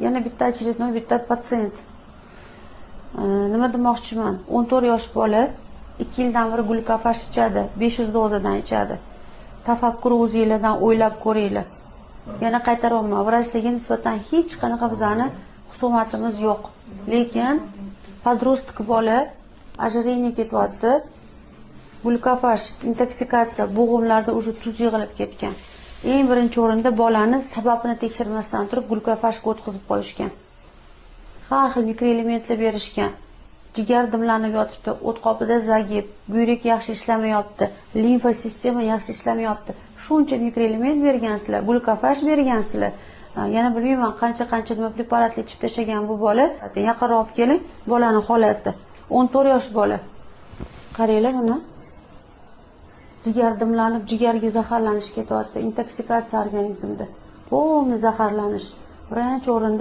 yana bitta очередной, bitta patsient. Nima demoqchiman? 14 yosh bola 2 yildan beri glukofash ichadi, 500 dozadan ichadi. Tafakkur o'zingizlardan o'ylab ko'ringlar. Yana qaytaryapman, vrachlarga nisbatan hech qanaqa bizani husumatimiz yo'q. Lekin podrostok bola ожирение ketyapti. Glukofash, intoksikatsiya, bo'g'imlarda уже tuz yig'ilib ketgan. Eng birinchi o'rinda bolani sababini tekshirmasdan turib glukofashga o'tkazib qo'yishgan. Har xil mikroelementlar berishgan. Jigar dimlanib yotibdi, o't qopida zagib, buyrak yaxshi ishlamayapti, limfa sistema yaxshi ishlamayapti. Shuncha mikroelement bergansizlar, glukofash bergansizlar. Yana bilmayman qancha nima preparatlar ichib tashagan bu bola. Yaqinroq olib keling, bolani holati. 14 yosh bola. Qaranglar buni. Jigar dimlanib, jigarga zaharlanish ketyapti, intoksikatsiya organizmda. Polni zaharlanish. Birinchi o'rinda